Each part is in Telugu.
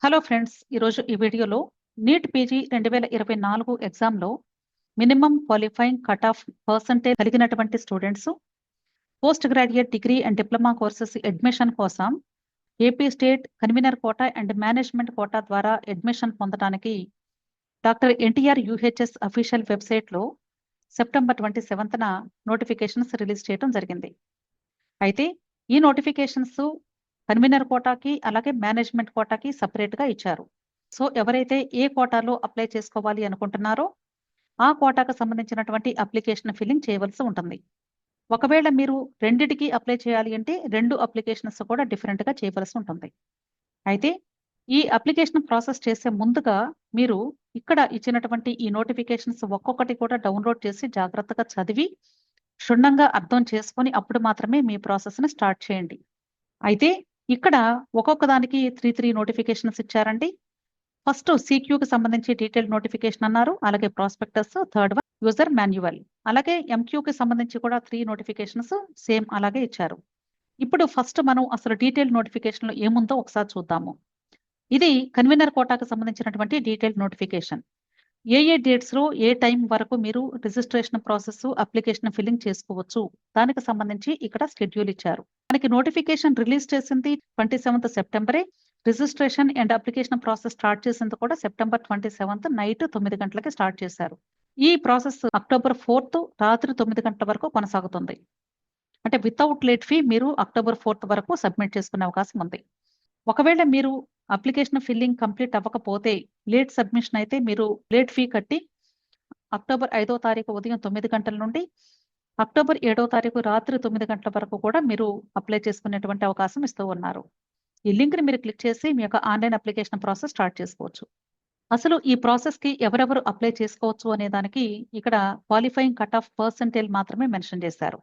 హలో ఫ్రెండ్స్, ఈరోజు ఈ వీడియోలో నీట్ పీజీ 2024 ఎగ్జామ్లో minimum qualifying cut off percentage కలిగినటువంటి students post graduate degree and diploma courses admission కోసం AP state convener quota and management quota ద్వారా అడ్మిషన్ పొందడానికి డాక్టర్ ఎన్టీఆర్ యూహెచ్ఎస్ అఫీషియల్ వెబ్సైట్లో సెప్టెంబర్ 27న నోటిఫికేషన్స్ రిలీజ్ చేయడం జరిగింది. అయితే ఈ నోటిఫికేషన్స్ కన్వీనర్ కోటాకి అలాగే మేనేజ్మెంట్ కోటాకి సపరేట్గా ఇచ్చారు. సో ఎవరైతే ఏ కోటాలో అప్లై చేసుకోవాలి అనుకుంటున్నారో ఆ కోటాకు సంబంధించినటువంటి అప్లికేషన్ ఫిల్లింగ్ చేయవలసి ఉంటుంది. ఒకవేళ మీరు రెండిటికి అప్లై చేయాలి అంటే 2 అప్లికేషన్స్ కూడా డిఫరెంట్గా చేయవలసి ఉంటుంది. అయితే ఈ అప్లికేషన్ ప్రాసెస్ చేసే ముందుగా మీరు ఇక్కడ ఇచ్చినటువంటి ఈ నోటిఫికేషన్స్ ఒక్కొక్కటి కూడా డౌన్లోడ్ చేసి జాగ్రత్తగా చదివి క్షుణ్ణంగా అర్థం చేసుకొని అప్పుడు మాత్రమే మీ ప్రాసెస్ని స్టార్ట్ చేయండి. అయితే ఇక్కడ ఒక్కొక్క దానికి 3 నోటిఫికేషన్స్ ఇచ్చారండి. ఫస్ట్ సిక్యూకి సంబంధించి డీటెయిల్ నోటిఫికేషన్ అన్నారు, అలాగే prospectus, third one user manual, అలాగే ఎంక్యూకి సంబంధించి కూడా 3 నోటిఫికేషన్స్ సేమ్ అలాగే ఇచ్చారు. ఇప్పుడు ఫస్ట్ మనం అసలు డీటెయిల్ నోటిఫికేషన్లో ఏముందో ఒకసారి చూద్దాము. ఇది కన్వీనర్ కోటాకు సంబంధించినటువంటి డీటెయిల్ నోటిఫికేషన్. ఏ డేట్స్ లో ఏ టైం వరకు మీరు రిజిస్ట్రేషన్ ప్రాసెస్ అప్లికేషన్ ఫిల్లింగ్ చేసుకోవచ్చు దానికి సంబంధించి ఇక్కడ షెడ్యూల్ ఇచ్చారు. మనకి నోటిఫికేషన్ రిలీజ్ చేసింది 27th సెప్టెంబరే. Registration and application process start చేసింది కూడా సెప్టెంబర్ 27th నైట్ 9 గంటలకి స్టార్ట్ చేశారు. ఈ ప్రాసెస్ అక్టోబర్ 4th రాత్రి 9 గంటల వరకు కొనసాగుతుంది. అంటే వితౌట్ లేట్ ఫీ మీరు అక్టోబర్ 4th వరకు సబ్మిట్ చేసుకునే అవకాశం ఉంది. ఒకవేళ మీరు అప్లికేషన్ ఫిల్లింగ్ కంప్లీట్ అవ్వకపోతే లేట్ సబ్మిషన్ అయితే మీరు లేట్ ఫీ కట్టి అక్టోబర్ 5వ తారీఖు ఉదయం 9 గంటల నుండి అక్టోబర్ 7వ తారీఖు రాత్రి 9 గంటల వరకు కూడా మీరు అప్లై చేసుకునేటువంటి అవకాశం ఇస్తూ ఉన్నారు. ఈ లింక్ని మీరు క్లిక్ చేసి మీ యొక్క ఆన్లైన్ అప్లికేషన్ ప్రాసెస్ స్టార్ట్ చేసుకోవచ్చు. అసలు ఈ ప్రాసెస్కి ఎవరెవరు అప్లై చేసుకోవచ్చు అనే దానికి ఇక్కడ క్వాలిఫైయింగ్ కట్ ఆఫ్ పర్సెంటేజ్ మాత్రమే మెన్షన్ చేశారు.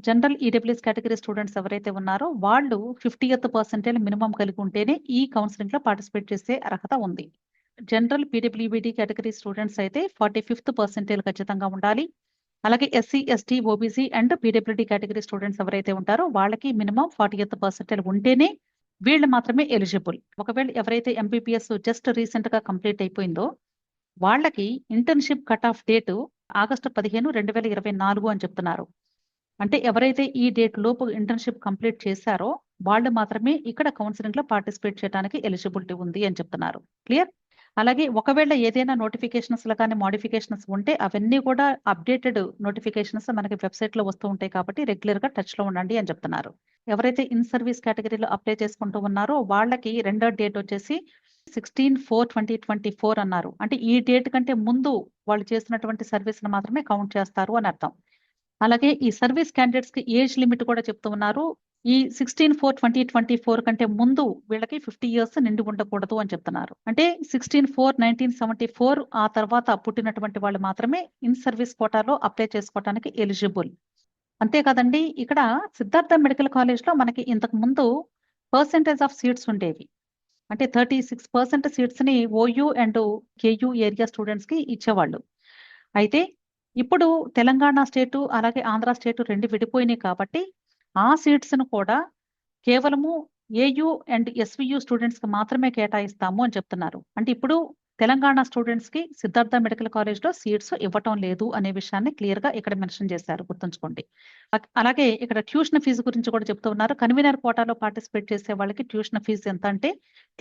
జనరల్ ఈడబ్ల్యూఎస్ కేటగిరీ స్టూడెంట్స్ ఎవరైతే ఉన్నారో వాళ్ళు 50th పర్సెంటేజ్ మినిమం కలిగి ఉంటేనే ఈ కౌన్సిలింగ్ లో పార్టిసిపేట్ చేసే అర్హత ఉంది. జనరల్ పీడబ్ల్యూబీడీ కేటగిరీ స్టూడెంట్స్ అయితే 45th పర్సెంటేజ్ ఖచ్చితంగా ఉండాలి. అలాగే SC ST OBC and PWD category students ఎవరైతే ఉంటారో వాళ్ళకి మినిమం 40th పర్సెంటేజ్ ఉంటేనే వీళ్ళు మాత్రమే ఎలిజిబుల్. ఒకవేళ ఎవరైతే ఎంపీపీఎస్ జస్ట్ రీసెంట్ గా కంప్లీట్ అయిపోయిందో వాళ్ళకి internship cut off date August 15, 2024 అని చెప్తున్నారు. అంటే ఎవరైతే ఈ డేట్ లోపు ఇంటర్న్షిప్ కంప్లీట్ చేశారో వాళ్ళు మాత్రమే ఇక్కడ కౌన్సిలింగ్ లో పార్టిసిపేట్ చేయడానికి ఎలిజిబిలిటీ ఉంది అని చెప్తున్నారు. క్లియర్? అలాగే ఒకవేళ ఏదైనా నోటిఫికేషన్స్ లో కానీ మోడిఫికేషన్స్ ఉంటే అవన్నీ కూడా అప్డేటెడ్ నోటిఫికేషన్స్ మనకి వెబ్సైట్ లో వస్తూ ఉంటాయి కాబట్టి రెగ్యులర్ గా టచ్ లో ఉండండి అని చెప్తున్నారు. ఎవరైతే ఇన్ సర్వీస్ కేటగిరీలో అప్లై చేసుకుంటూ ఉన్నారో వాళ్ళకి రెండో డేట్ వచ్చేసి 16/4/2024 అన్నారు. అంటే ఈ డేట్ కంటే ముందు వాళ్ళు చేసినటువంటి సర్వీస్ మాత్రమే కౌంట్ చేస్తారు అని అర్థం. అలాగే ఈ సర్వీస్ క్యాండిడేట్స్ కి ఏజ్ లిమిట్ కూడా చెప్తూ ఉన్నారు. ఈ 16/4/2024 కంటే ముందు వీళ్ళకి 50 years నిండి ఉండకూడదు అని చెప్తున్నారు. అంటే 16/4/1974 ఆ తర్వాత పుట్టినటువంటి వాళ్ళు మాత్రమే ఇన్ సర్వీస్ కోటాలో అప్లై చేసుకోవడానికి ఎలిజిబుల్. అంతే కదండి. ఇక్కడ సిద్ధార్థ మెడికల్ కాలేజ్ లో మనకి ఇంతకు ముందు పర్సెంటేజ్ ఆఫ్ సీట్స్ ఉండేవి. అంటే 36% సీట్స్ ని OU and KU area students కి ఇచ్చేవాళ్ళు. అయితే ఇప్పుడు తెలంగాణ స్టేటు అలాగే ఆంధ్ర స్టేటు 2 విడిపోయినాయి కాబట్టి ఆ సీట్స్ ను కూడా కేవలము ఏయూ అండ్ ఎస్వియు స్టూడెంట్స్ కి మాత్రమే కేటాయిస్తాము అని చెప్తున్నారు. అంటే ఇప్పుడు తెలంగాణ స్టూడెంట్స్ కి సిద్ధార్థ మెడికల్ కాలేజ్ లో సీట్స్ ఇవ్వటం లేదు అనే విషయాన్ని క్లియర్ గా ఇక్కడ మెన్షన్ చేశారు, గుర్తుంచుకోండి. అలాగే ఇక్కడ ట్యూషన్ ఫీజు గురించి కూడా చెప్తూ ఉన్నారు. కన్వీనర్ కోటాలో పార్టిసిపేట్ చేసే వాళ్ళకి ట్యూషన్ ఫీజు ఎంత అంటే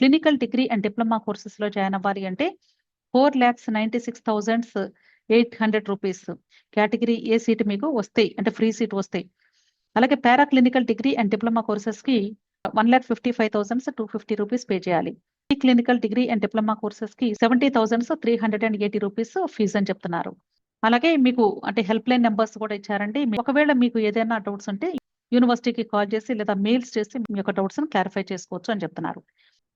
clinical degree and diploma courses లో జాయిన్ అవ్వాలి అంటే 4,96,800 రూపీస్ కేటగిరీ ఏ సీట్ మీకు వస్తాయి, అంటే ఫ్రీ సీట్ వస్తాయి. అలాగే para clinical degree and diploma courses కి 1,55,250 రూపీస్ పే చేయాలి. ఈ clinical degree and diploma courses కి 70,380 రూపీస్ ఫీజు అని చెప్తున్నారు. అలాగే మీకు అంటే హెల్ప్ లైన్ నెంబర్స్ కూడా ఇచ్చారండి. ఒకవేళ మీకు ఏదైనా డౌట్స్ ఉంటే యూనివర్సిటీకి కాల్ చేసి లేదా మెయిల్స్ చేసి మీ యొక్క డౌట్స్ క్లారిఫై చేసుకోవచ్చు అని చెప్తున్నారు.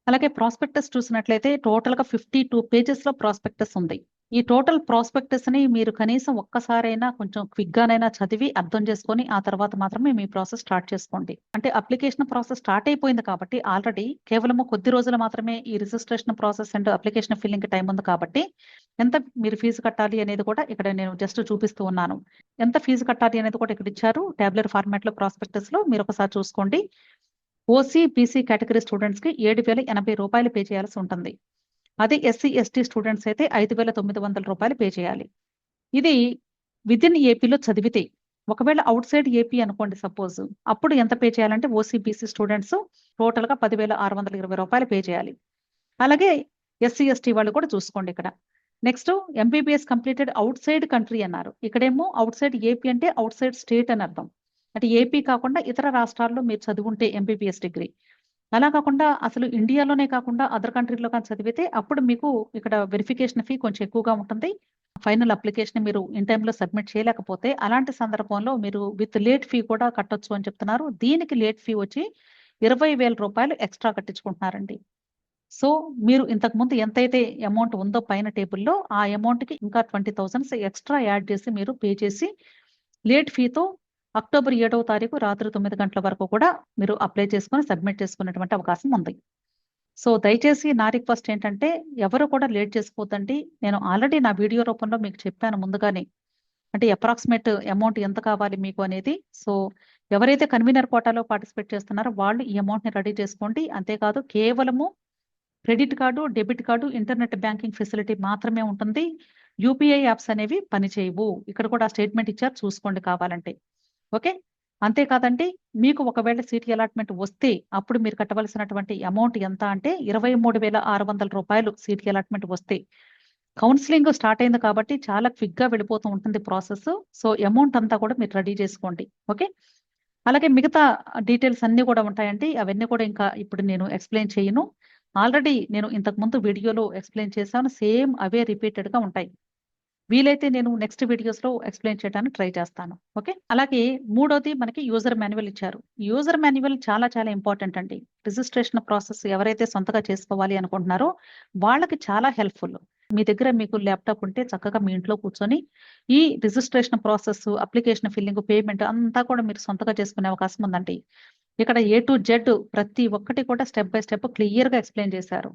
అలాగే ప్రాస్పెక్టస్ చూసినట్లయితే టోటల్ గా 52 pages లో ప్రాస్పెక్టస్ ఉంది. ఈ టోటల్ ప్రాస్పెక్టస్ ని మీరు కనీసం ఒక్కసారైనా కొంచెం క్విక్ గానైనా చదివి అర్థం చేసుకొని ఆ తర్వాత మాత్రమే మీ ప్రాసెస్ స్టార్ట్ చేసుకోండి. అంటే అప్లికేషన్ ప్రాసెస్ స్టార్ట్ అయిపోయింది కాబట్టి ఆల్రెడీ కేవలం కొద్ది రోజులు మాత్రమే ఈ registration process and application filling కి టైం ఉంది కాబట్టి ఎంత మీరు ఫీజు కట్టాలి అనేది కూడా ఇక్కడ నేను జస్ట్ చూపిస్తూ ఉన్నాను. ఎంత ఫీజు కట్టాలి అనేది కూడా ఇక్కడ ఇచ్చారు టాబ్లెట్ ఫార్మాట్ లో ప్రాస్పెక్టస్ లో, మీరు ఒకసారి చూసుకోండి. ఓసీ, బీసీ కేటగిరీ స్టూడెంట్స్‌కి రూ. 7,080 పే చేయాల్సి ఉంటుంది. అదే ఎస్సీ, ఎస్టీ స్టూడెంట్స్ అయితే రూ. 5,900 పే చేయాలి. ఇది వితిన్ ఏపీలో చదివితే. ఒకవేళ ఔట్‌సైడ్ ఏపీ అనుకోండి సపోజ్. అప్పుడు ఎంత పే చేయాలంటే ఓసీ, బీసీ స్టూడెంట్స్ టోటల్‌గా రూ. 10,620 పే చేయాలి. అలాగే ఎస్సీ, ఎస్టీ వాళ్ళు కూడా చూసుకోండి ఇక్కడ. Next MBBS completed outside country అన్నారు. ఇక్కడేమో ఔట్‌సైడ్ ఏపీ అంటే ఔట్‌సైడ్ స్టేట్ అని అర్థం. అంటే ఏపీ కాకుండా ఇతర రాష్ట్రాల్లో మీరు చదువుంటే ఎంబీబీఎస్ డిగ్రీ. అలా కాకుండా అసలు ఇండియాలోనే కాకుండా అదర్ కంట్రీలో కానీ చదివితే అప్పుడు మీకు ఇక్కడ వెరిఫికేషన్ ఫీ కొంచెం ఎక్కువగా ఉంటుంది. ఫైనల్ అప్లికేషన్ మీరు ఇన్ టైమ్‌లో సబ్మిట్ చేయలేకపోతే అలాంటి సందర్భంలో మీరు విత్ లేట్ ఫీ కూడా కట్టొచ్చు అని చెప్తున్నారు. దీనికి లేట్ ఫీ వచ్చి రూ. 20,000 ఎక్స్‌ట్రా కట్టించుకుంటున్నారండి. సో, మీరు ఇంతకుముందు ఎంతైతే అమౌంట్ ఉందో పైన టేబుల్‌లో ఆ అమౌంట్‌కి ఇంకా 20,000 ఎక్స్‌ట్రా యాడ్ చేసి మీరు పే చేసి లేట్ ఫీతో అక్టోబర్ 7వ తారీఖు రాత్రి 9 గంటల వరకు కూడా మీరు అప్లై చేసుకొని సబ్మిట్ చేసుకునేటువంటి అవకాశం ఉంది. సో, దయచేసి నా రిక్వెస్ట్ ఏంటంటే ఎవరు కూడా లేట్ చేసుకోవద్దండి. నేను ఆల్రెడీ నా వీడియో రూపంలో మీకు చెప్పాను ముందుగానే. అంటే అప్రాక్సిమేట్ అమౌంట్ ఎంత కావాలి మీకు అనేది. సో, ఎవరైతే కన్వీనర్ కోటాలో పార్టిసిపేట్ చేస్తున్నారో వాళ్ళు ఈ అమౌంట్‌ని రెడీ చేసుకోండి. అంతేకాదు కేవలము credit card, debit card, internet banking facility మాత్రమే ఉంటుంది. యూపీఐ యాప్స్ అనేవి పనిచేయవు. ఇక్కడ కూడా స్టేట్మెంట్ ఇచ్చారు చూసుకోండి కావాలంటే. ఓకే. అంతే కాదండి మీకు ఒకవేళ సీట్ అలాట్‌మెంట్ వస్తే అప్పుడు మీరు కట్టవలసినటువంటి అమౌంట్ ఎంత అంటే రూ. 23,600 సీట్ అలాట్‌మెంట్ వస్తే. కౌన్సెలింగ్ స్టార్ట్ అయింది కాబట్టి చాలా క్విక్‌గా వెళ్ళిపోతూ ఉంటుంది ప్రాసెస్. సో, అమౌంట్ అంతా కూడా మీరు రెడీ చేసుకోండి. ఓకే. అలాగే మిగతా డీటెయిల్స్ అన్నీ కూడా ఉంటాయండి. అవన్నీ కూడా ఇంకా ఇప్పుడు నేను ఎక్స్‌ప్లెయిన్ చేయను. ఆల్రెడీ నేను ఇంతకుముందు వీడియోలో ఎక్స్‌ప్లెయిన్ చేశాను. సేమ్ అవే రిపీటెడ్‌గా ఉంటాయి. వీలైతే నేను నెక్స్ట్ వీడియోస్‌లో ఎక్స్‌ప్లెయిన్ చేయడానికి ట్రై చేస్తాను. ఓకే. అలాగే మూడోది మనకి యూజర్ మాన్యువల్ ఇచ్చారు. యూజర్ మాన్యువల్ చాలా చాలా ఇంపార్టెంట్ అండి. రిజిస్ట్రేషన్ ప్రాసెస్ ఎవరైతే సొంతగా చేసుకోవాలి అనుకుంటున్నారో వాళ్ళకి చాలా హెల్ప్‌ఫుల్. మీ దగ్గర మీకు ల్యాప్‌టాప్ ఉంటే చక్కగా మీ ఇంట్లో కూర్చొని ఈ registration process, application filling, payment అంతా కూడా మీరు సొంతగా చేసుకునే అవకాశం ఉందండి. ఇక్కడ ఏ టు జెడ్ ప్రతి ఒక్కటి కూడా స్టెప్ బై స్టెప్ క్లియర్‌గా ఎక్స్‌ప్లెయిన్ చేశారు.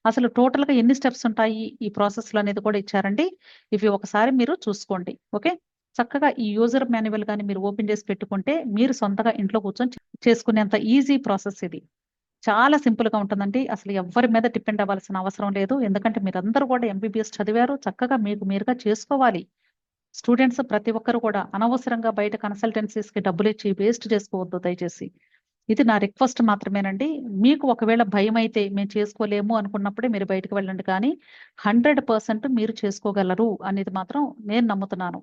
అసలు టోటల్‌గా ఎన్ని స్టెప్స్ ఉంటాయి ఈ ప్రాసెస్‌లో అనేది కూడా ఇచ్చారండి. ఇవి ఒకసారి మీరు చూసుకోండి. ఓకే. చక్కగా ఈ యూజర్ మాన్యువల్ గాని మీరు ఓపెన్ చేసి పెట్టుకుంటే మీరు సొంతగా ఇంట్లో కూర్చొని చేసుకునేంత ఈజీ ప్రాసెస్ ఇది. చాలా సింపుల్‌గా ఉంటుందండి. అసలు ఎవ్వరి మీద డిపెండ్ అవ్వాల్సిన అవసరం లేదు. ఎందుకంటే మీరందరూ కూడా ఎంబీబీఎస్ చదివారు. చక్కగా మీకు మీరుగా చేసుకోవాలి. స్టూడెంట్స్ ప్రతి ఒక్కరు కూడా అనవసరంగా బయట కన్సల్టెన్సీస్‌కి డబ్బులిచ్చి వేస్ట్ చేసుకోవద్దు దయచేసి. ఇది నా రిక్వెస్ట్ మాత్రమేనండి. మీకు ఒకవేళ భయమైతే మేము చేసుకోలేము అనుకున్నప్పుడే మీరు బయటకి వెళ్ళండి కానీ 100% మీరు చేసుకోగలరు అనేది మాత్రం నేను నమ్ముతున్నాను.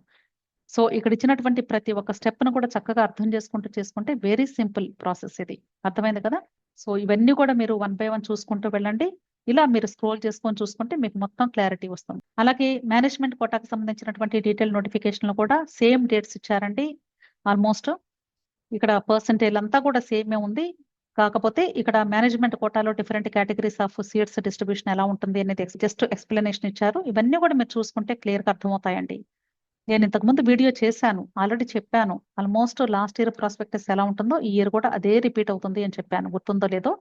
సో, ఇక్కడ ఇచ్చినటువంటి ప్రతి ఒక్క స్టెప్‌ను కూడా చక్కగా అర్థం చేసుకుంటూ చేసుకుంటే వెరీ సింపుల్ ప్రాసెస్ ఇది. అర్థమైంది కదా! సో, ఇవన్నీ కూడా మీరు వన్ బై వన్ చూసుకుంటూ వెళ్ళండి. ఇలా మీరు స్క్రోల్ చేసుకొని చూసుకుంటే మీకు మొత్తం క్లారిటీ వస్తుంది. అలాగే మేనేజ్మెంట్ కోటాకి సంబంధించినటువంటి డీటెయిల్ నోటిఫికేషన్‌లో కూడా సేమ్ డేట్స్ ఇచ్చారండి. ఆల్‌మోస్ట్ ఇక్కడ పర్సెంటేజ్ అంతా కూడా సేమే ఉంది. కాకపోతే ఇక్కడ మేనేజ్మెంట్ కోటాలో different categories of seats distribution ఎలా ఉంటుంది అనేది జస్ట్ ఎక్స్‌ప్లనేషన్ ఇచ్చారు. ఇవన్నీ కూడా మీరు చూసుకుంటే క్లియర్‌గా అర్థమవుతాయండి. నేను ఇంతకుముందు వీడియో చేశాను. ఆల్రెడీ చెప్పాను. ఆల్‌మోస్ట్ లాస్ట్ ఇయర్ ప్రాస్పెక్టస్ ఎలా ఉంటుందో ఈ ఇయర్ కూడా అదే రిపీట్ అవుతుంది అని చెప్పాను. గుర్తుందో లేదో.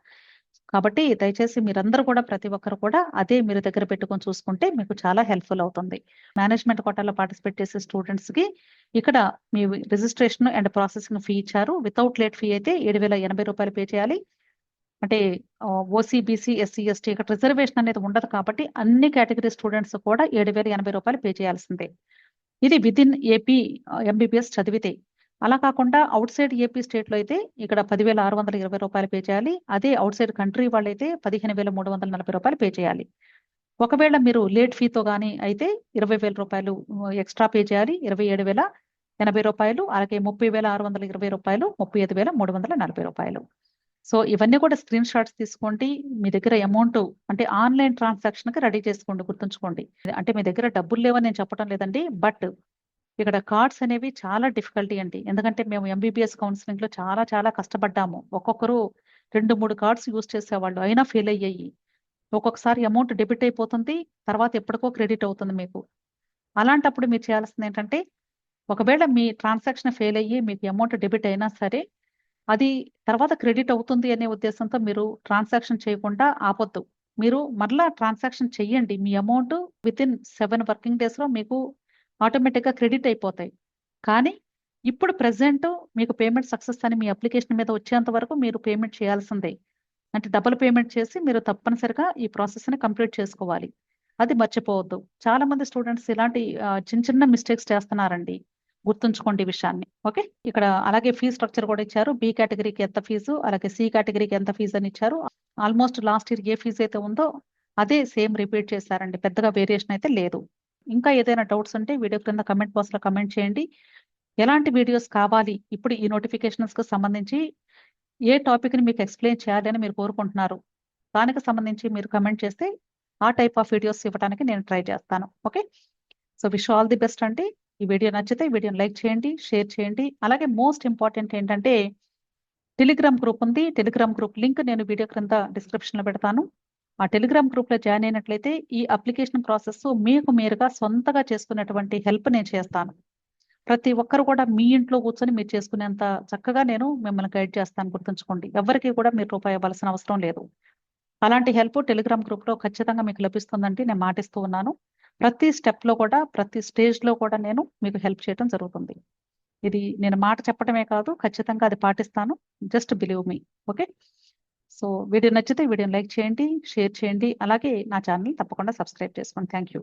కాబట్టి దయచేసి మీరందరూ కూడా ప్రతి ఒక్కరు కూడా అదే మీరు దగ్గర పెట్టుకొని చూసుకుంటే మీకు చాలా హెల్ప్‌ఫుల్ అవుతుంది. మేనేజ్మెంట్ కోటాలో పార్టిసిపేట్ చేసే స్టూడెంట్స్‌కి ఇక్కడ మీ రిజిస్ట్రేషన్ అండ్ ప్రాసెసింగ్ ఫీ ఇచ్చారు. వితౌట్ లేట్ ఫీ అయితే రూ. 7,080 పే చేయాలి. అంటే ఓసీ, బీసీ, ఎస్సీ, ఎస్టీ ఇక్కడ రిజర్వేషన్ అనేది ఉండదు కాబట్టి అన్ని కేటగరీ స్టూడెంట్స్ కూడా రూ. 7,080 పే చేయాల్సిందే. ఇది వితిన్ ఏపీ ఎంబీబీఎస్ చదివితే. అలా కాకుండా ఔట్‌సైడ్ ఏపీ స్టేట్‌లో అయితే ఇక్కడ రూ. 10,620 పే చేయాలి. అదే ఔట్‌సైడ్ కంట్రీ వాళ్ళైతే రూ. 15,340 పే చేయాలి. ఒకవేళ మీరు లేట్ ఫీతో గాని అయితే రూ. 20,000 ఎక్స్‌ట్రా పే చేయాలి. రూ. 27,080 అలాగే రూ. 30,620 35,340. సో, ఇవన్నీ కూడా స్క్రీన్ షాట్స్ తీసుకోండి. మీ దగ్గర అమౌంట్ అంటే ఆన్‌లైన్ ట్రాన్సాక్షన్‌కి రెడీ చేసుకోండి గుర్తుంచుకోండి. అంటే మీ దగ్గర డబ్బులు లేవని నేను చెప్పడం లేదండి. బట్ ఇక్కడ కార్డ్స్ అనేవి చాలా డిఫికల్టీ అండి. ఎందుకంటే మేము ఎంబీబీఎస్ కౌన్సెలింగ్‌లో చాలా చాలా కష్టపడ్డాము. ఒక్కొక్కరు 2, 3 కార్డ్స్ యూజ్ చేసేవాళ్ళు. అయినా ఫెయిల్ అయ్యాయి. ఒక్కొక్కసారి అమౌంట్ డెబిట్ అయిపోతుంది. తర్వాత ఎప్పటికో క్రెడిట్ అవుతుంది మీకు. అలాంటప్పుడు మీరు చేయాల్సిందేంటంటే ఒకవేళ మీ ట్రాన్సాక్షన్ ఫెయిల్ అయ్యి మీకు అమౌంట్ డెబిట్ అయినా సరే అది తర్వాత క్రెడిట్ అవుతుంది అనే ఉద్దేశంతో మీరు ట్రాన్సాక్షన్ చేయకుండా ఆపొద్దు. మీరు మరలా ట్రాన్సాక్షన్ చెయ్యండి. మీ అమౌంట్ వితిన్ 7 వర్కింగ్ డేస్‌లో మీకు ఆటోమేటిక్‌గా క్రెడిట్ అయిపోతాయి. కానీ ఇప్పుడు ప్రెజెంట్ మీకు పేమెంట్ సక్సెస్ అని మీ అప్లికేషన్ మీద వచ్చేంత వరకు మీరు పేమెంట్ చేయాల్సిందే. అంటే డబుల్ పేమెంట్ చేసి మీరు తప్పనిసరిగా ఈ ప్రాసెస్‌ని కంప్లీట్ చేసుకోవాలి. అది మర్చిపోవద్దు. చాలా మంది స్టూడెంట్స్ ఇలాంటి చిన్న చిన్న మిస్టేక్స్ చేస్తున్నారండి. గుర్తుంచుకోండి ఈ విషయాన్ని. ఓకే. ఇక్కడ అలాగే ఫీస్ స్ట్రక్చర్ కూడా ఇచ్చారు. బి కేటగరీకి ఎంత ఫీజు, అలాగే సి కేటగరీకి ఎంత ఫీజు అని ఇచ్చారు. ఆల్మోస్ట్ లాస్ట్ ఇయర్ ఏ ఫీజ్ అయితే ఉందో అదే సేమ్ రిపీట్ చేశారండి. పెద్దగా వేరియేషన్ అయితే లేదు. ఇంకా ఏదైనా డౌట్స్ ఉంటే వీడియో క్రింద కామెంట్ బాక్స్‌లో కామెంట్ చేయండి. ఎలాంటి వీడియోస్ కావాలి? ఇప్పుడు ఈ నోటిఫికేషన్స్‌కి సంబంధించి ఏ టాపిక్‌ని మీకు ఎక్స్‌ప్లెయిన్ చేయాలి అని మీరు కోరుకుంటున్నారు? దానికి సంబంధించి మీరు కామెంట్ చేస్తే ఆ టైప్ ఆఫ్ వీడియోస్ ఇవ్వడానికి నేను ట్రై చేస్తాను. Okay. So wish all the best అండి. ఈ వీడియో నచ్చితే ఈ వీడియోని లైక్ చేయండి, షేర్ చేయండి. అలాగే మోస్ట్ ఇంపార్టెంట్ ఏంటంటే టెలిగ్రామ్ గ్రూప్ ఉంది. టెలిగ్రామ్ గ్రూప్ లింక్ నేను వీడియో క్రింద డిస్క్రిప్షన్‌లో పెడతాను. ఆ టెలిగ్రామ్ గ్రూప్‌లో జాయిన్ అయినట్లయితే ఈ అప్లికేషన్ ప్రాసెస్ మీకు మీరుగా సొంతగా చేసుకునేటువంటి హెల్ప్ నేను చేస్తాను. ప్రతి ఒక్కరు కూడా మీ ఇంట్లో కూర్చొని మీరు చేసుకునేంత చక్కగా నేను మిమ్మల్ని గైడ్ చేస్తాను గుర్తుంచుకోండి. ఎవ్వరికీ కూడా మీరు రూపాయి ఇవ్వాల్సిన అవసరం లేదు. అలాంటి హెల్ప్ టెలిగ్రామ్ గ్రూప్‌లో ఖచ్చితంగా మీకు లభిస్తుందండి. నేను మాటిస్తూ ఉన్నాను. ప్రతి స్టెప్‌లో కూడా, ప్రతి స్టేజ్‌లో కూడా నేను మీకు హెల్ప్ చేయటం జరుగుతుంది. ఇది నేను మాట చెప్పటమే కాదు, ఖచ్చితంగా అది పాటిస్తాను. Just believe me. Okay. So video నచ్చితే వీడియోని లైక్ చేయండి, షేర్ చేయండి. అలాగే నా ఛానెల్‌ని తప్పకుండా సబ్స్క్రైబ్ చేసుకోండి. Thank you.